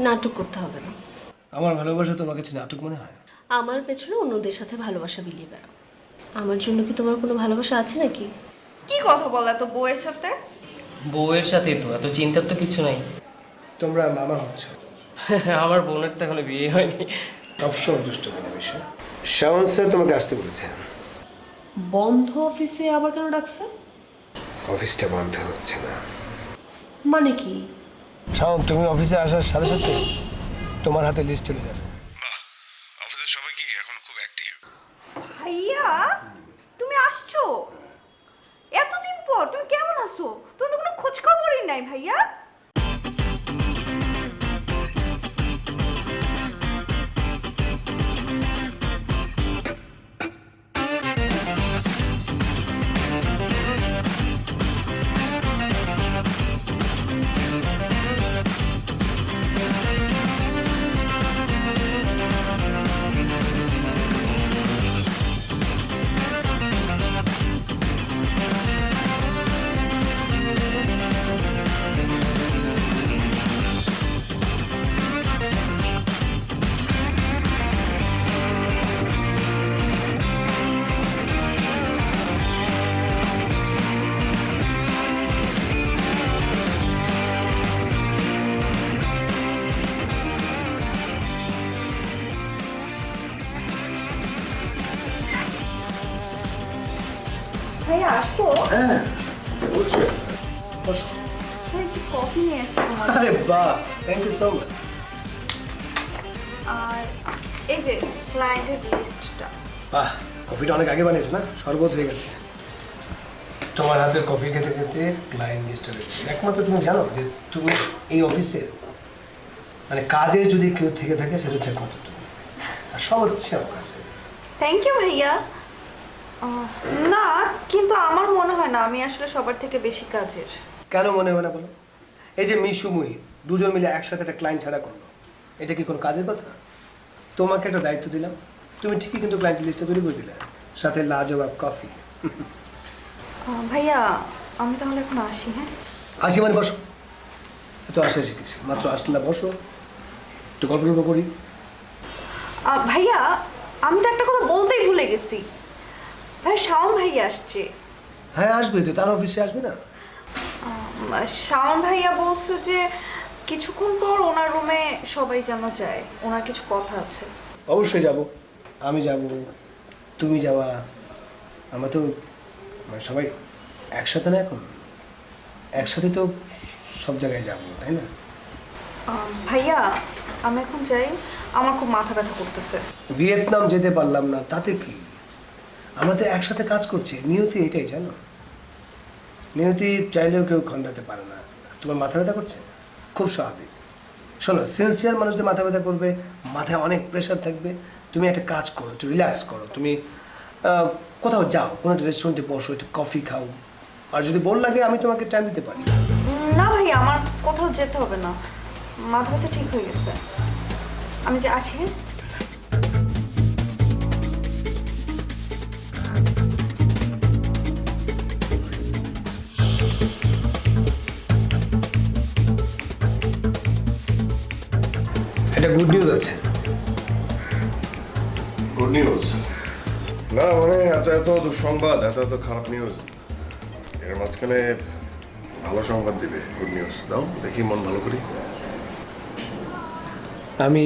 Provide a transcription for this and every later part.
নাটক করতে হবে না। আমার ভালোবাসা তোমার কাছে নাটক মনে হয়? আমার পেছনে অন্যদের সাথে ভালোবাসা বিলিয়ে বেড়াও। আমার জন্য কি তোমার কোনো ভালোবাসা আছে নাকি? কি কথা বলা তো বউয়ের সাথে? বউয়ের সাথে তো এত চিন্তার তো কিছু নাই। তোমরা মামা হচ্ছ। আমার বোনের তো এখনো বিয়ে হয়নি। সবসময় দুষ্ট কিনা বিষয়। শাওন স্যার তোমাকে আসতে বলেছে। বন্ধ অফিসে আবার কেন ডাকছে? অফিসটা বন্ধ হচ্ছে না। মানে কি? শাওন, তুমি অফিসে আসার সাথে সাথে তোমার হাতে লিস্ট চলে যাবে। অফিসের সবাই কি এখন খুব অ্যাক্টিভ? ভাইয়া তুমি আসছো এতদিন পর, তুমি কেমন আছো? তুমি তো কোনো খোঁজ খবরই নাই ভাইয়া। ভাইয়া আসবো? হ্যাঁ, অবশ্যই। বসো। ভাই যে কফি নিয়ে আসছি তোমার। আরে বাহ, থ্যাংক ইউ সো মাচ। আর এই যে ক্লায়েন্টের লিস্টটা। বাহ, কফিটা অনেক আগে বানিয়েছো না? শরবত হয়ে গেছে। তোমার হাতের কফি খেতে খেতে ক্লায়েন্ট লিস্টে দেখছি। একমাত্র তুমি জানো যে তুমি এই অফিসে মানে কাজে যদি কেউ থেকে থাকে সেটা হচ্ছে একমাত্র তুমি। আর সব হচ্ছে আমার কাছে। থ্যাংক ইউ ভাইয়া। না, কিন্তু আমার মনে হয় না আমি আসলে সবার থেকে বেশি কাজের। কেন মনে হয় না বলো? এই যে মিশু মুহি দুজন মিলে একসাথে একটা ক্লায়েন্ট ছাড়া করলো, এটা কি কোনো কাজের কথা? তোমাকে একটা দায়িত্ব দিলাম, তুমি ঠিকই কিন্তু ক্লায়েন্ট লিস্টটা তৈরি করে দিলে, সাথে লাজবাব কফি। ভাইয়া আমি তাহলে এখন আসি। হ্যাঁ আসি মানে বসো। এত আসে শিখেছি, মাত্র আসলে না, বসো একটু গল্প গল্প করি। ভাইয়া আমি তো একটা কথা বলতেই ভুলে গেছি। ভাই শাওন ভাইয়া আসছে। হ্যাঁ আসবে তো, তার অফিসে আসবে না? শাওন ভাইয়া বলছে যে কিছুক্ষণ পর ওনার রুমে সবাই যেন যায়, ওনার কিছু কথা আছে। অবশ্যই যাব, আমি যাব, তুমি যাওয়া, আমরা তো মানে সবাই একসাথে না এখন, একসাথে তো সব জায়গায় যাবো, তাই না? ভাইয়া আমি এখন যাই, আমার খুব মাথা ব্যথা করতেছে। ভিয়েতনাম যেতে পারলাম না তাতে কি, আমরা তো একসাথে কাজ করছি, নিয়তি এটাই জানো। নিয়তি চাইলেও কেউ খণ্ডাতে পারে না। তোমার মাথা ব্যথা করছে, খুব স্বাভাবিক। শোনো, সিনসিয়ার মানুষদের মাথা ব্যথা করবে, মাথায় অনেক প্রেশার থাকবে। তুমি একটা কাজ করো, একটু রিল্যাক্স করো, তুমি কোথাও যাও, কোনো একটা রেস্টুরেন্টে বসো, একটু কফি খাও, আর যদি বোর লাগে আমি তোমাকে টাইম দিতে পারি। না ভাইয়া আমার কোথাও যেতে হবে না, মাথা ব্যথা ঠিক হয়ে গেছে। আমি যে আসি। এটা গুড নিউজ আছে। Good news? না মানে এত এত দুঃসংবাদ, এত এত খারাপ নিউজ, এর মাঝখানে ভালো সংবাদ দিবে। গুড নিউজ দাও দেখি, মন ভালো করি। আমি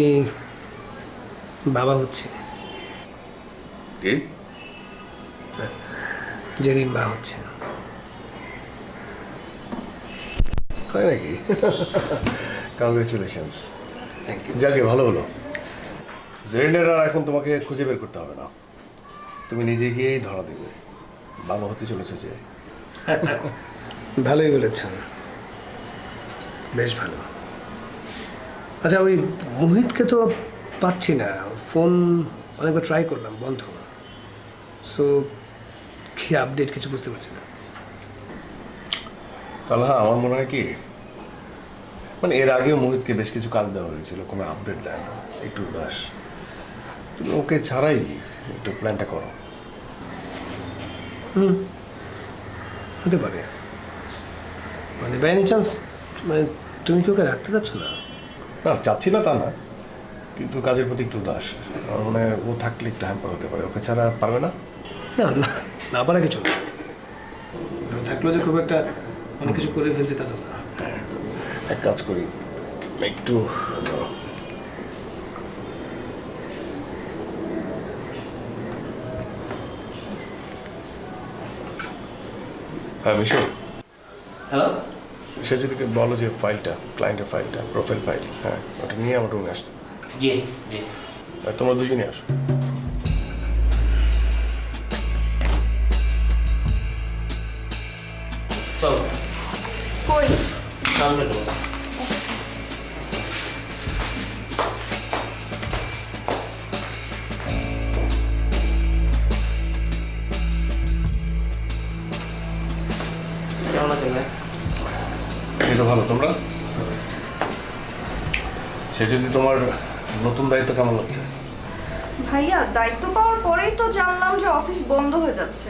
বাবা হচ্ছে। কি? জেরিন মা হচ্ছে। হয় নাকি? কংগ্রেচুলেশনস। Thank you. যাকে ভালো হলো। জেরিনের আর এখন তোমাকে খুঁজে বের করতে হবে না, তুমি নিজে গিয়েই ধরা দেবে। বাবা হতে চলেছো যে। ভালোই বলেছেন, বেশ ভালো। আচ্ছা, ওই মোহিতকে তো পাচ্ছি না, ফোন অনেকবার ট্রাই করলাম, বন্ধ। সো কি আপডেট কিছু বুঝতে পারছি না। তাহলে হ্যাঁ, আমার মনে হয় কি মানে এর আগেও মোহিতকে বেশ কিছু কাজ দেওয়া হয়েছিল, কোনো আপডেট দেয় না, একটু উদাস। তুমি ওকে ছাড়াই একটু প্ল্যানটা করো। হতে পারে, মানে বাই এনি চান্স মানে তুমি কি ওকে রাখতে চাচ্ছ না? না চাচ্ছি না তা না, কিন্তু কাজের প্রতি একটু উদাস। আমার মনে হয় ও থাকলে একটু হ্যাম্পার হতে পারে, ওকে ছাড়া পারবে না। না না, না পারা কিছু না, থাকলেও যে খুব একটা অনেক কিছু করে ফেলছে তা তো না। এক কাজ করি, একটু হ্যাঁ মিশু, হ্যালো, সে যদি বলো যে ফাইলটা, ক্লায়েন্টের ফাইলটা, প্রোফাইল ফাইল, হ্যাঁ ওটা নিয়ে আমার রুমে আসতে। জি জি। আর তোমরা দুজনই আসো। চলো কই? সামনে ঢোকো। কেমন আছেন ভাই? এই তো ভালো, তোমরা? সে যদি তোমার নতুন দায়িত্ব কেমন লাগছে? ভাইয়া, দায়িত্ব পাওয়ার পরেই তো জানলাম যে অফিস বন্ধ হয়ে যাচ্ছে,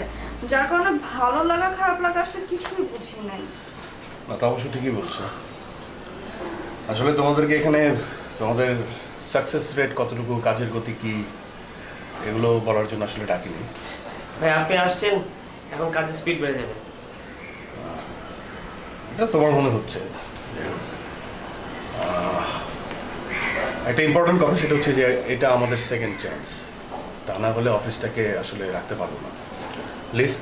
যার কারণে ভালো লাগা খারাপ লাগা আসলে কিছুই বুঝি নাই। না তা অবশ্য ঠিকই বলছো। আসলে তোমাদেরকে এখানে তোমাদের সাকসেস রেট কতটুকু, কাজের গতি কি, এগুলো বলার জন্য আসলে ডাকিনি। ভাই আপনি আসছেন, এখন কাজের স্পিড বেড়ে যাবে। এটা তোমার মনে হচ্ছে। একটা ইম্পর্টেন্ট কথা, সেটা হচ্ছে যে এটা আমাদের সেকেন্ড চান্স। তা না হলে অফিসটাকে আসলে রাখতে পারবো না। লিস্ট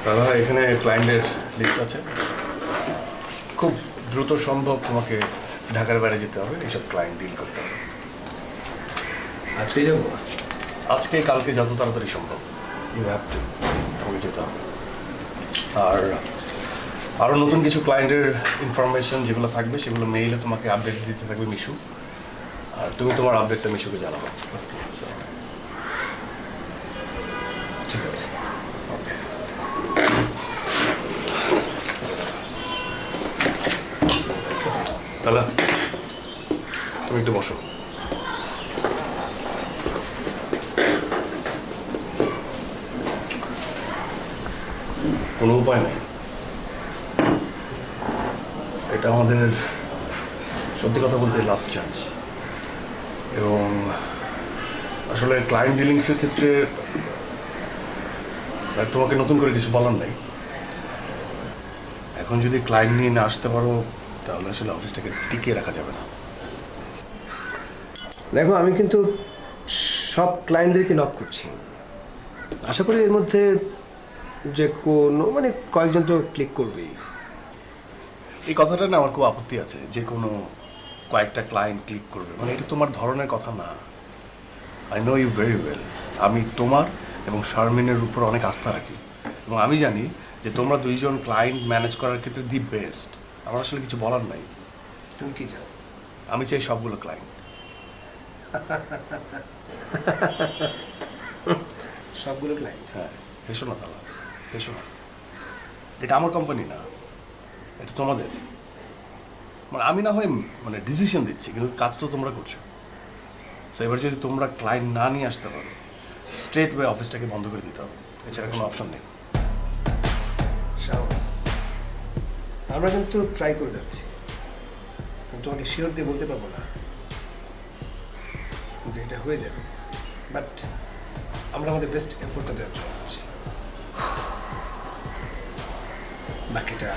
দাদা, এখানে ক্লায়েন্টের লিস্ট আছে। খুব দ্রুত সম্ভব তোমাকে ঢাকার বাইরে যেতে হবে, এইসব ক্লায়েন্ট ডিল করতে হবে। আজকেই যাবো? আজকে কালকে যত তাড়াতাড়ি সম্ভব ইউ হ্যাভ টু, তোমাকে যেতে হবে। আর আরও নতুন কিছু ক্লায়েন্টের ইনফরমেশন যেগুলো থাকবে সেগুলো মেইলে তোমাকে আপডেট দিতে থাকবে মিশু, আর তুমি তোমার আপডেটটা মিশুকে জানাবো। ঠিক আছে, ওকে। তাহলে তুমি একটু বসো। কোনো উপায় নেই, এটা আমাদের সত্যি কথা বলতে লাস্ট চান্স। এবং আসলে ক্লায়েন্ট ডিলিংসের ক্ষেত্রে তোমাকে নতুন করে কিছু বলার নাই। এখন যদি ক্লায়েন্ট নিয়ে না আসতে পারো তাহলে আসলে অফিসটাকে টিকিয়ে রাখা যাবে না। দেখো, আমি কিন্তু সব ক্লায়েন্টদেরকে নক করছি, আশা করি এর মধ্যে যে কোনো মানে কয়েকজন তো ক্লিক করবেই। এই কথাটা না আমার খুব আপত্তি আছে, যে কোনো কয়েকটা ক্লায়েন্ট ক্লিক করবে, মানে এটা তোমার ধরনের কথা না। I know you very well. আমি তোমার এবং শারমিনের উপর অনেক আস্থা রাখি, এবং আমি জানি যে তোমরা দুইজন ক্লায়েন্ট ম্যানেজ করার ক্ষেত্রে দি বেস্ট। আমার আসলে কিছু বলার নাই। তুমি কি চাও? আমি চাই সবগুলো ক্লায়েন্ট। সবগুলো ক্লায়েন্ট? হ্যাঁ, হেসো না তালা, হেসো না। এটা আমার কোম্পানি না, এটা তোমাদের। মানে আমি না হয় মানে ডিসিশন দিচ্ছি, কিন্তু কাজ তো তোমরা করছো। তো এবার যদি তোমরা ক্লায়েন্ট না নিয়ে আসতে পারো, স্ট্রেট ওয়ে অফিসটাকে বন্ধ করে দিতে হবে, এছাড়া কোনো অপশন নেই। আমরা কিন্তু ট্রাই করে যাচ্ছি, কিন্তু তোমাকে শিওর দিয়ে বলতে পারবো না যে এটা হয়ে যাবে, বাট আমরা আমাদের বেস্ট এফোর্টটা দেওয়ার জন্য করছি। বাকিটা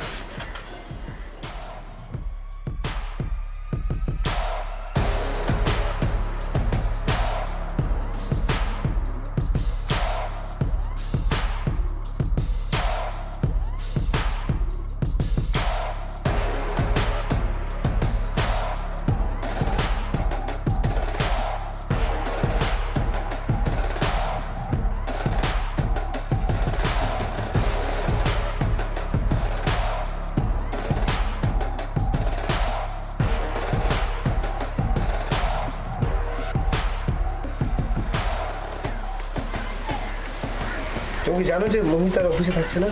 তুমি জানো যে মোহিত আর অফিসে থাকছে না?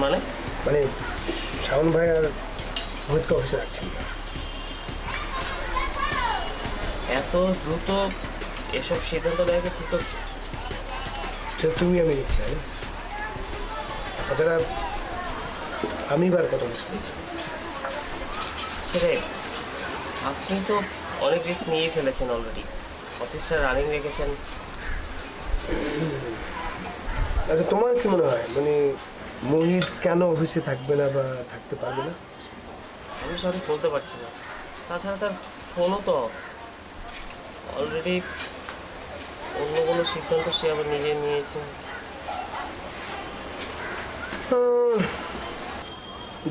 মানে মানে শাওন ভাই আর মোহিতকে অফিসে রাখছেন না। এত দ্রুত এসব সিদ্ধান্ত নেওয়া কি ঠিক হচ্ছে? সেটা তুমি আমি নিচ্ছি। তাছাড়া আমি এবার কত বুঝতে সেটাই, আপনি তো অনেক রিস্ক নিয়ে ফেলেছেন অলরেডি, অফিসটা রানিং রেখেছেন। আচ্ছা তোমার কি মনে হয় মানে মোহিত কেন অফিসে থাকবে না বা থাকতে পারবে না? আমি সঠিক বলতে পারছি না, তাছাড়া তার ফোনও তো অলরেডি অন্য কোনো সিদ্ধান্ত সে আবার নিজে নিয়েছে।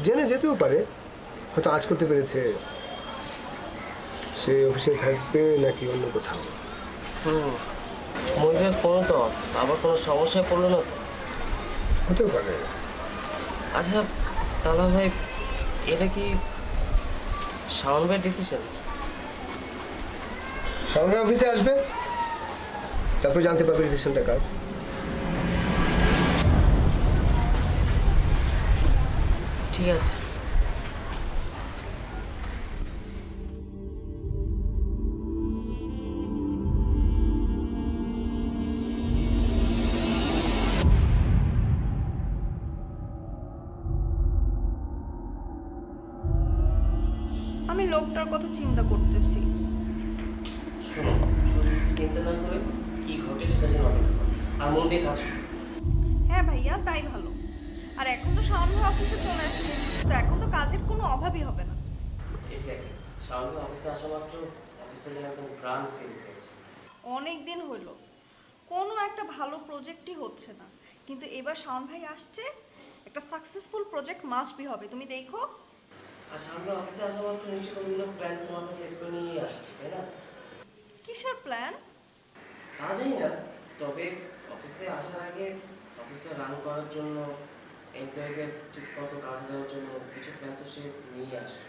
জেনে যেতেও পারে, হয়তো আজ করতে পেরেছে সে অফিসে থাকবে নাকি অন্য কোথাও। মহিলার ফোনও তো আবার কোনো সমস্যায় পড়লো না তো? হতেও পারে। আচ্ছা তালা ভাই, এটা কি শাওন ভাইয়ের ডিসিশন? সঙ্গে অফিসে আসবে, তারপর জানতে পারবে ডিসিশনটা কার। ঠিক আছে। আমি লোকটার কথা চিন্তা করতেছি। শোনো, শুধু চিন্তা না করে কি ঘটে সেটা যেন অপেক্ষা করো, আর মন দিয়ে কাজ করো। হ্যাঁ ভাইয়া, তাই ভালো। আর এখন তো শাওন ভাই অফিসে চলে আসছে, তো এখন তো কাজের কোনো অভাবই হবে না। এক্স্যাক্টলি, শাওন ভাই অফিসে আসা মাত্র অফিসটা যেন একদম প্রাণ ফিল পেয়েছে। অনেক দিন হইলো কোনো একটা ভালো প্রজেক্টই হচ্ছে না, কিন্তু এবার শাওন ভাই আসছে, একটা সাকসেসফুল প্রজেক্ট মাস্ট বি হবে, তুমি দেখো। আর শাওন ভাই অফিসে আসা মাত্র নিশ্চয়ই কোনগুলো প্ল্যান তোমাকে সেট করে নিয়ে আসছে, তাই না? কিসের প্ল্যান? তা জানি না, তবে অফিসে আসার আগে অফিসটা রান করার জন্য, এমপ্লয়ীদের ঠিক মতো কাজ দেওয়ার জন্য কিছু প্ল্যান তো সে নিয়ে আসে।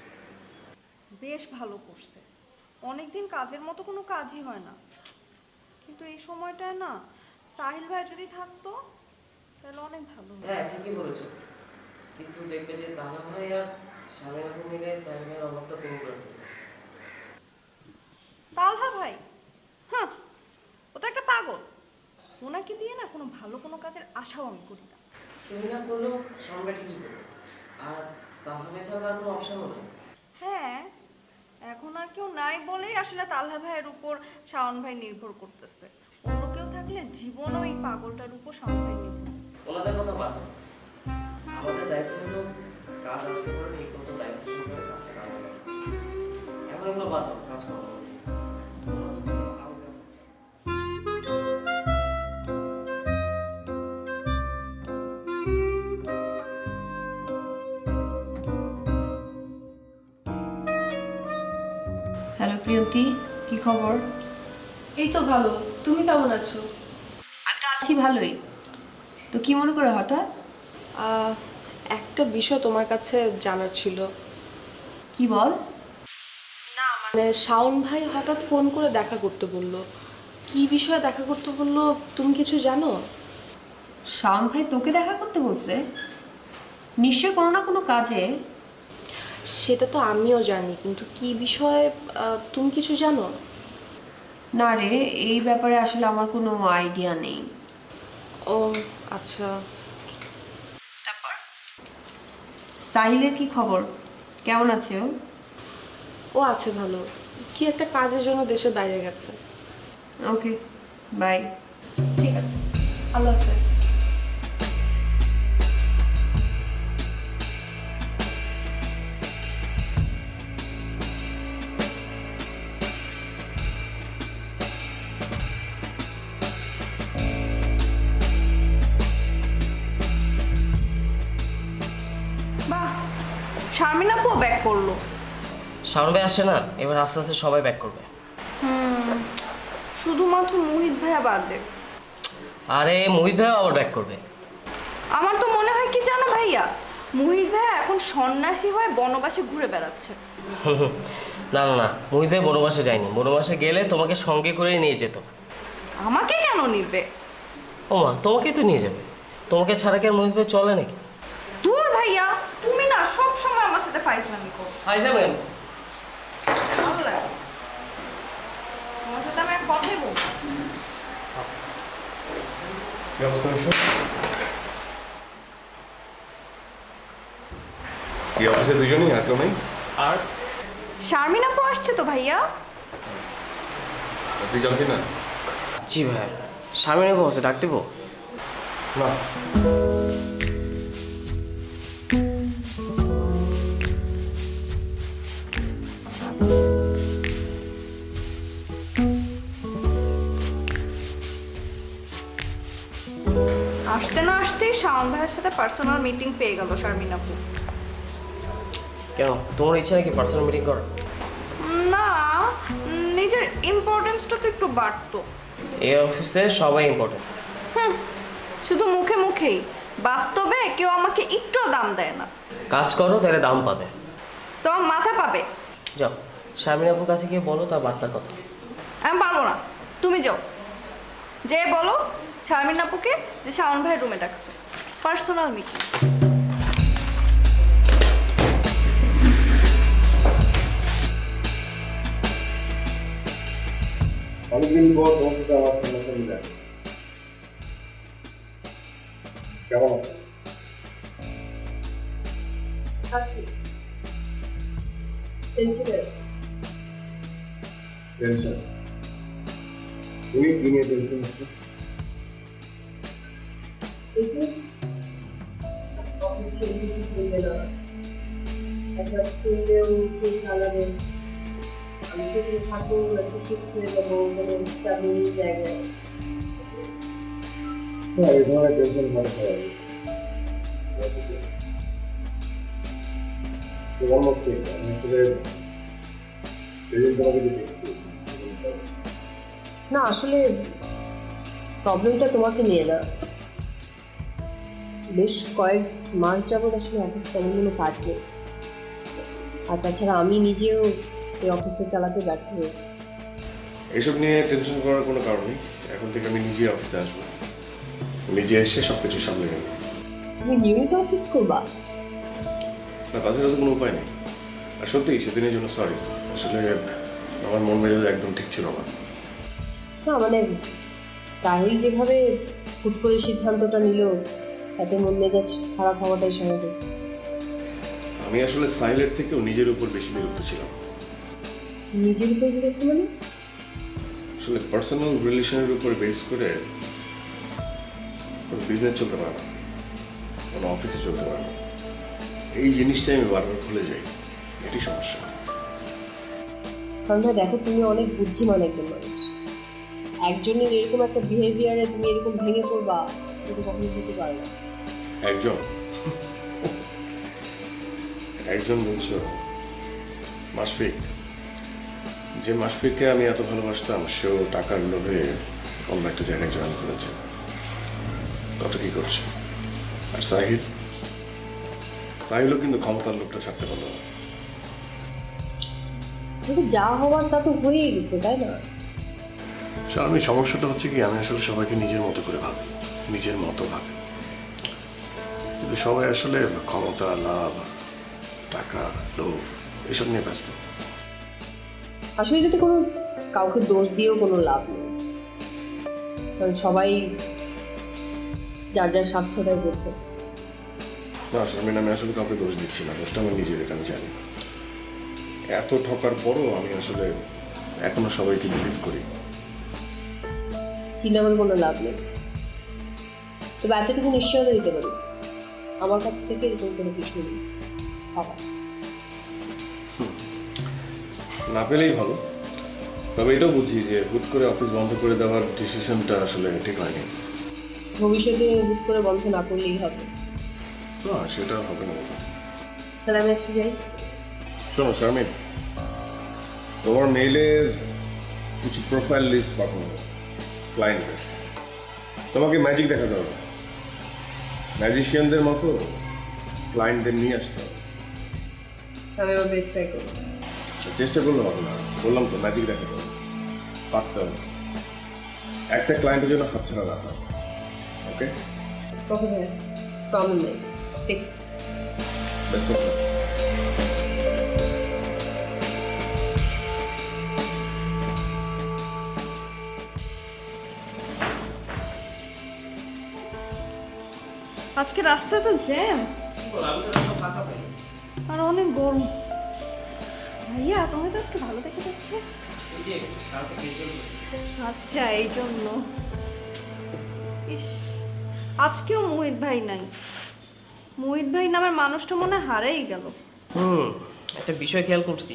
বেশ ভালো করছে, অনেকদিন কাজের মতো কোনো কাজই হয় না, কিন্তু এই সময়টায় না সাহিল ভাই যদি থাকতো তাহলে অনেক ভালো হতো। হ্যাঁ ঠিকই বলেছো, কিন্তু দেখবে যে তাহা ভাই আর স্বামী আপু মিলে সাইমের অভাবটা পূরণ করে দেবে। তালহা ভাই, হ্যাঁ, ও তো একটা পাগল, ওনাকে দিয়ে না কোনো ভালো কোনো কাজের আশাও আমি করি না। তুমি না করলেও সামনে ঠিকই করবে, আর তাহা ভাই ছাড়া আর কোনো অপশনও নেই। হ্যাঁ, এখন আর কেউ নাই বলেই আসলে তালহা ভাইয়ের উপর শাওন ভাই নির্ভর করতেছে, অন্য কেউ থাকলে জীবনও এই পাগলটার উপর শাওন ভাই নির্ভর। ওনাদের কথা বাদ দাও। আমাদের দায়িত্ব হলো কাজ আসতে করে ঠিক মতো দায়িত্ব সহকারে কাজটা কামানো। এখন এগুলো বাদ দাও, কাজ করো। হ্যালো প্রিয়তি, কি খবর? এই তো ভালো, তুমি কেমন আছো? আমি তো আছি ভালোই। তো কি মনে করে হঠাৎ? একটা বিষয় তোমার কাছে জানার ছিল। কি বল? না মানে শাওন ভাই হঠাৎ ফোন করে দেখা করতে বললো। কি বিষয়ে দেখা করতে বললো তুমি কিছু জানো? শাওন ভাই তোকে দেখা করতে বলছে? নিশ্চয় কোনো না কোনো কাজে। সেটা তো আমিও জানি, কিন্তু কি বিষয়ে তুমি কিছু জানো? না রে, এই ব্যাপারে আসলে আমার কোনো আইডিয়া নেই। ও আচ্ছা। তারপর সাহিলের কি খবর? কেমন আছে ও? ও আছে ভালো, কি একটা কাজের জন্য দেশের বাইরে গেছে। ওকে, বাই। ঠিক আছে, আল্লাহ হাফেজ। বাহ, শারমিন আপু ব্যাক করলো। শাওন ভাই আসছে না, এবার আস্তে আস্তে সবাই ব্যাক করবে। শুধুমাত্র মোহিত ভাইয়া বাদ দে। আরে মোহিত ভাইও আবার ব্যাক করবে। আমার তো মনে হয় কি জানো ভাইয়া, মোহিত ভাইয়া এখন সন্ন্যাসী হয়ে বনবাসে ঘুরে বেড়াচ্ছে। না না না, মোহিত ভাই বনবাসে যায়নি, বনবাসে গেলে তোমাকে সঙ্গে করে নিয়ে যেত। আমাকে কেন নিবে? ও মা, তোমাকেই তো নিয়ে যাবে, তোমাকে ছাড়া কি আর মোহিত ভাই চলে নাকি? দূর ভাইয়া, তুমি না সব সময় আমার সাথে ফাইজলামি করো। আই যাবেন। ভালো লাগে তোমার সাথে আমি আর কথাই বলবো। কি অবস্থা? কি অফিসে দুজনেই আর কেউ নেই? আর শারমিন আপু আসছে তো ভাইয়া। তুই জানতি না? জি ভাই, সামনে বসে ডাক দেবো? না। আসতে না আসতেই শাওন ভাইয়ের সাথে পার্সোনাল মিটিং পেয়ে গেল শারমিন আপু। কেন, তোমার ইচ্ছা নাকি পার্সোনাল মিটিং কর? না, নিজের ইম্পর্টেন্সটা তো একটু বাড়তো। এই অফিসে সবাই ইম্পর্টেন্ট। শুধু মুখে মুখেই, বাস্তবে কেউ আমাকে একটু দাম দেয় না। কাজ করো তাহলে দাম পাবে। তোমার মাথা পাবে। যাও, শারমিন আপুর কাছে গিয়ে বলো তার বার্তার কথা। আমি পারবো না, তুমি যাও। যে বলো শারমিন আপুকে যে শাওন ভাইয়ের রুমে ডাকছে, পার্সোনাল মিটিং। অনেকদিন পর তোমার সাথে আমার সামনাসামনি দেখা। কেমন আছো? টেনশন? তুমি কি নিয়ে টেনশন হচ্ছে? না, এই ধরনের টেনশন মনে হয় তোমার মধ্যে আমি আসলে সেদিন তোমাকে যে দেখছি না আসলে প্রবলেমটা তোমাকে নিয়ে না, বেশ কয়েক মাস যাবৎ আসলে অফিস তেমন কোনো কাজ নেই, আর তাছাড়া আমি নিজেও এই অফিসটা চালাতে ব্যর্থ হয়েছি। এসব নিয়ে টেনশন করার কোনো কারণ নেই। এখন থেকে আমি নিজে অফিসে আসবো, নিজে এসে সব কিছু সামলে নেব। তুমি নিয়মিত অফিস করবা? না, তাছাড়া তো কোনো উপায় নেই। আর সত্যি সেদিনের জন্য সরি, আসলে আমার মন মেজাজ একদম ঠিক ছিল না। না মানে সাহিল যেভাবে হুট করে সিদ্ধান্তটা নিল তাতে মন মেজাজ খারাপ হওয়াটাই স্বাভাবিক। আমি আসলে সাইলের থেকেও নিজের উপর বেশি বিরক্ত ছিলাম। নিজের উপর বিরক্ত মানে? আসলে পার্সোনাল রিলেশনের উপর বেস করে কোনো বিজনেস চলতে পারে না, কোনো অফিসে চলতে পারে না। এই জিনিসটাই আমি বারবার ভুলে যাই, এটি সমস্যা। সন্ধ্যা দেখো, তুমি অনেক বুদ্ধিমান একজন মানুষ, একজনের এরকম একটা বিহেভিয়ারে তুমি এরকম ভেঙে পড়বা সেটা কখনো হতে পারে না। একজন বলছো? মাশফিক, যে মাশফিককে আমি এত ভালোবাসতাম সেও টাকার লোভে অন্য একটা জায়গায় জয়েন করেছে। কত কি করছে। আর সাহিলও কিন্তু ক্ষমতার লোকটা ছাড়তে পারলো না। কিন্তু যা হওয়ার তা তো হয়েই গেছে, তাই না? আমি সমস্যাটা হচ্ছে কি, আমি আসলে সবাইকে নিজের মতো করে ভাবি, নিজের মতো ভাবি, কিন্তু সবাই আসলে ক্ষমতা, লাভ, টাকা, লোভ এসব নিয়ে ব্যস্ত। আসলে এটাতে কোনো কাউকে দোষ দিয়েও কোনো লাভ নেই, কারণ সবাই যার যার স্বার্থটাই বোঝে। না শারমিন, আমি আসলে কাউকে দোষ দিচ্ছি না, দোষটা আমার নিজের, এটা আমি জানি। এত ঠকার পরও আমি আসলে এখনো সবাইকে বিলিভ করি। চিন্তা করে কোনো লাভ নেই, তবে এতটুকু নিশ্চয়তা দিতে পারি আমার কাছ থেকে এরকম কোনো কিছু নেই। না পেলেই ভালো, তবে এটাও বুঝি যে হুট করে অফিস বন্ধ করে দেওয়ার ডিসিশনটা আসলে ঠিক হয়নি। ভবিষ্যতে হুট করে বন্ধ না করলেই হবে। না, সেটা হবে না। তাহলে আমি আজকে যাই। শোনো শারমিন, তোমার মেইলের কিছু প্রোফাইল লিস্ট পাঠানো হয়েছে ক্লায়েন্টের। তোমাকে ম্যাজিক দেখাতে হবে, ম্যাজিশিয়ানদের মতো ক্লায়েন্টদের নিয়ে আসতে হবে। আমি আমার বেস্ট ট্রাই করবো। চেষ্টা করলে হবে না, বললাম তো ম্যাজিক দেখাতে হবে, পারতে হবে। একটা ক্লায়েন্টের জন্য হাতছাড়া না হয়। ওকে, ওকে ভাই, প্রবলেম নেই। ঠিক, বেস্ট অফ লাক। আজকে রাস্তাতে জ্যাম। আমি তো রাস্তা ফাঁকা পাই। আর অনেক গরম। ভাইয়া তোমার তো আজকে ভালো দেখা যাচ্ছে। এই যে কালকে ফেসিয়াল করছি। আচ্ছা, এই জন্য। ইস, আজকেও মোহিত ভাই নাই। মোহিত ভাই নামের মানুষটা মনে হয় হারেই গেল। একটা বিষয় খেয়াল করছি,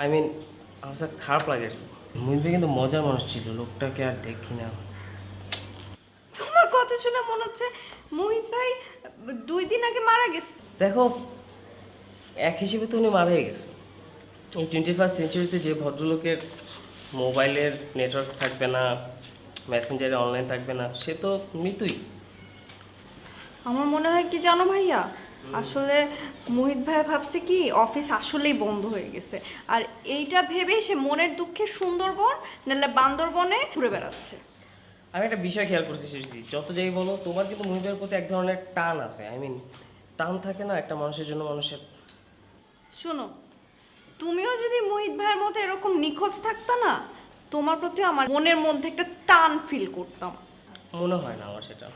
আই মিন আমার স্যার খারাপ লাগে আর কি। মোহিত ভাই কিন্তু মজার মানুষ ছিল, লোকটাকে আর দেখি না। তোমার কথা শুনে মনে হচ্ছে মোহিত ভাই 2 দিন আগে মারা গেছে। দেখো, এক হিসেবে তো উনি মারাই গেছে। এই 21st সেঞ্চুরিতে যে ভদ্রলোকের মোবাইলের নেটওয়ার্ক থাকবে না, মেসেঞ্জারে অনলাইন থাকবে না, সে তো মৃত্যুই। আমার মনে হয় কি জানো ভাইয়া, আসলে মোহিত ভাই ভাবছে কি অফিস আসলেই বন্ধ হয়ে গেছে, আর এইটা ভেবেই সে মনের দুঃখে সুন্দরবন নাহলে বান্দরবনে ঘুরে বেড়াচ্ছে। আমি একটা বিষয় খেয়াল করছি শিশুদি, যত যাই বলো তোমার কিন্তু মোহিতের প্রতি এক ধরনের টান আছে। আই মিন টান থাকে না একটা মানুষের জন্য মানুষের। শোনো, তুমিও যদি মোহিত ভাইয়ের মতো এরকম নিখোঁজ থাকতা না, তোমার প্রতি আমার মনের মধ্যে একটা টান ফিল করতাম। মনে হয় না আমার সেটা।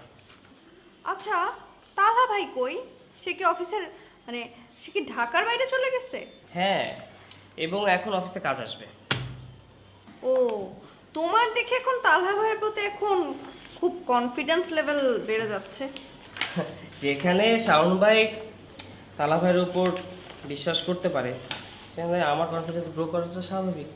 আচ্ছা, তালা ভাই কই? সে কি অফিসের মানে সে কি ঢাকার বাইরে চলে গেছে? হ্যাঁ, এবং এখন অফিসে কাজ আসবে। ও, তোমার দেখে এখন তালা ভাইয়ের প্রতি এখন খুব কনফিডেন্স লেভেল বেড়ে যাচ্ছে। যেখানে শাওন ভাই তালা ভাইয়ের উপর বিশ্বাস করতে পারে সেখানে আমার কনফিডেন্স গ্রো করাটা স্বাভাবিক।